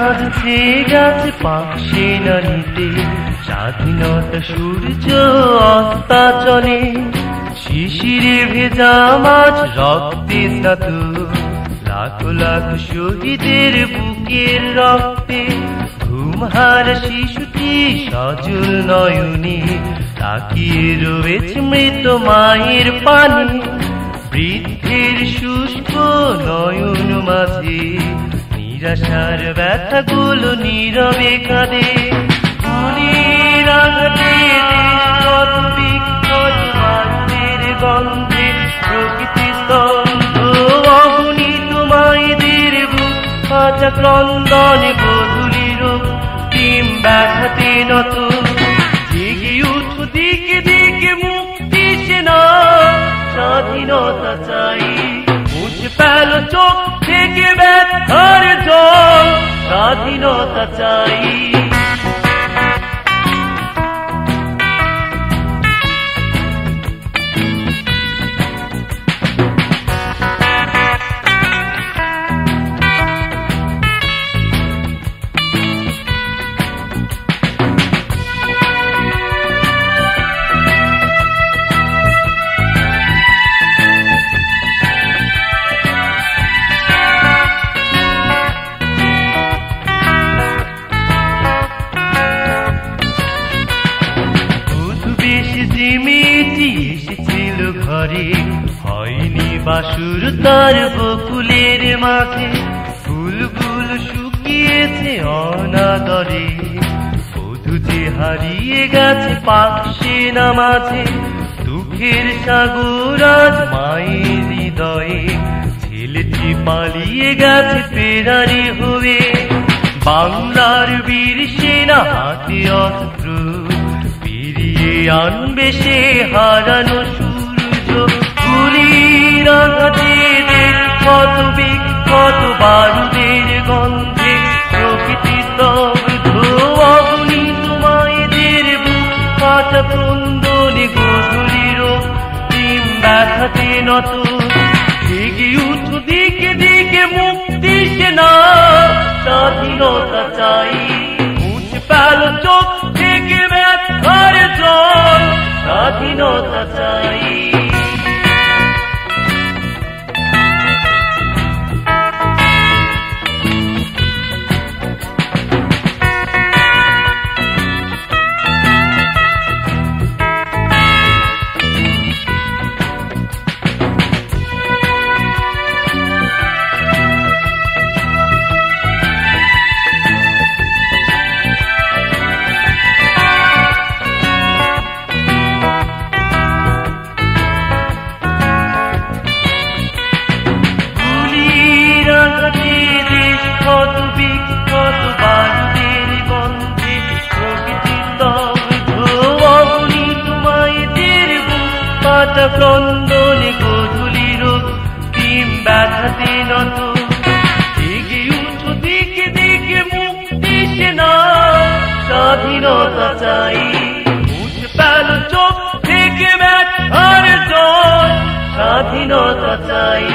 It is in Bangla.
চাঁদ ছেয়ে গেছে পাকশে নারীতে, স্বাধীনতা সূর্য অস্তাচলে, শিশিরে ভেজা মাছ রক্তে স্নাত, লাখো লাখো শহীদের বুকের রক্তে। ঘুমহারা শিশুটি সজল নয়নে তাকিয়ে রয়েছে মৃত মায়ের পানে, বৃদ্ধের শুষ্ক নয়ন মাঝে নিরাশার ব্যথাগুলো নীরবে কাঁদে। গুলির আঘাতে কত বিক্ষত মায়ের গন্ধে প্রকৃতি স্তব্ধ, অগণিত মায়েদের বুক কাঁচা ক্রন্দনে বধূলির টিম ব্যথাতে নত। জেগে উঠো দিকে দিকে মুক্তি সেনা, স্বাধীনতা চাই, মুছে ফেলো চোখ থেকে ব্যথার জল, স্বাধীনতা চাই। এসেছিল ঘরে, হয়নি বাসুর তার বকুলের মাঝে, ফুলগুলো শুকিয়েছে অনাদরে, বধূ যে হারিয়ে গেছে পাকশে নামাজে। দুঃখের সাগর আজ মায়ের হৃদয়ে, ছেলেটি পালিয়ে গেছে ফেরারি হয়ে। বাংলার বীর সেনা হাতে অস্ত্র, আনবে সে হারানো সূর্য। গুলির আঘাতে কত বিক্ষত বারুদের গন্ধে প্রকৃতি স্তব্ধ, অগণিত মায়েদের বুক কাঁচা ক্রন্দনে গধূলির টিম ব্যথাতে নত। জেগে উঠো দিকে দিকে মুক্তি সেনা, স্বাধীনতা চাই, মুছে ফেলো চোখ থেকে ব্যথার জল, স্বাধীনতা চাই। কত বিক্ষত বারুদের গন্ধে প্রকৃতি স্তব্ধ, অগণিত মায়েদের বুক কাঁচা ক্রন্দনে গধূলির টিম ব্যথাতে নত। জেগে উঠো দিকে দিকে মুক্তি সেনা, স্বাধীনতা চাই, মুছে ফেলো চোখ থেকে ব্যথার জল, স্বাধীনতা চাই।